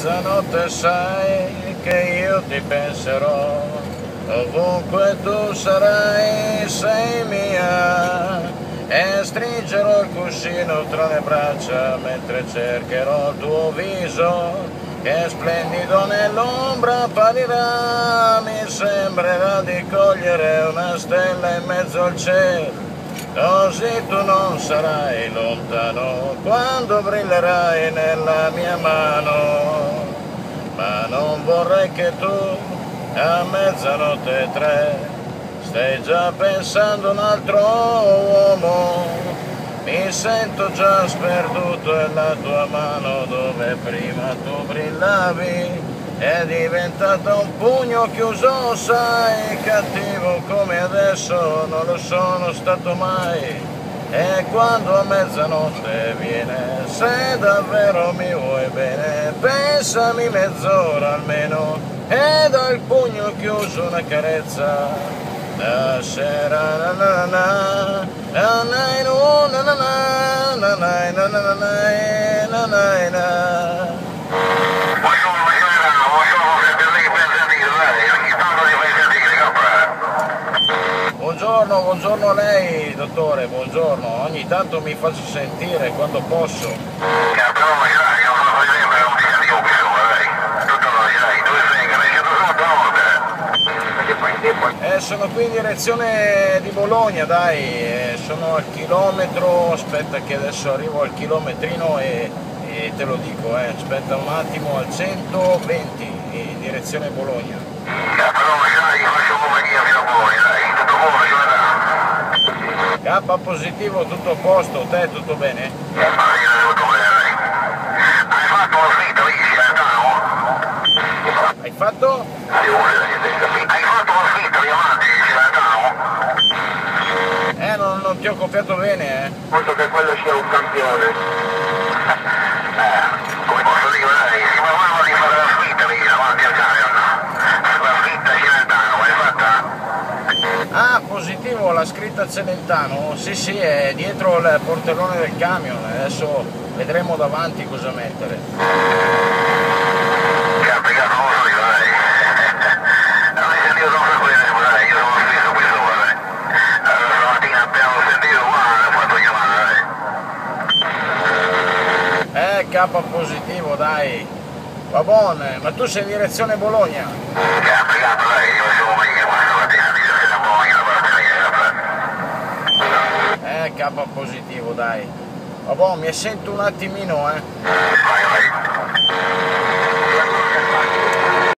mezzanotte sai che io ti penserò, ovunque tu sarai sei mia, e stringerò il cuscino tra le braccia mentre cercherò il tuo viso, che splendido nell'ombra apparirà, mi sembrerà di cogliere una stella in mezzo al cielo. Così tu non sarai lontano quando brillerai nella mia mano, ma non vorrei che tu a mezzanotte e 3 stai già pensando a un altro uomo. Mi sento già sperduto e la tua mano dove prima tu brillavi è diventata un pugno chiuso, sai, cattivo come adesso non lo sono stato mai. E quando a mezzanotte viene, se davvero mi vuoi bene, pensami mezz'ora almeno e do il pugno chiuso una carezza. La sera na na na na na na na na na na na na na. Buongiorno, buongiorno a lei, dottore, buongiorno. Ogni tanto mi faccio sentire quando posso. Sono qui in direzione di Bologna, dai, sono al chilometro, aspetta che adesso arrivo al chilometrino e te lo dico, aspetta un attimo, al 120 in direzione Bologna. K positivo, tutto a posto, te tutto bene? Hai fatto? Non ti ho copiato bene, Penso che quello sia un campione. Come posso dire, si parlava di fare la sfitta lì davanti al camion. La sfitta Celentano, l'hai fatta? Ah, positivo, la scritta Celentano? Sì, sì, è dietro il portellone del camion, adesso vedremo davanti cosa mettere. K positivo, dai, va buono, ma tu sei in direzione Bologna? K positivo, dai, va buono, mi sento un attimino, Vai.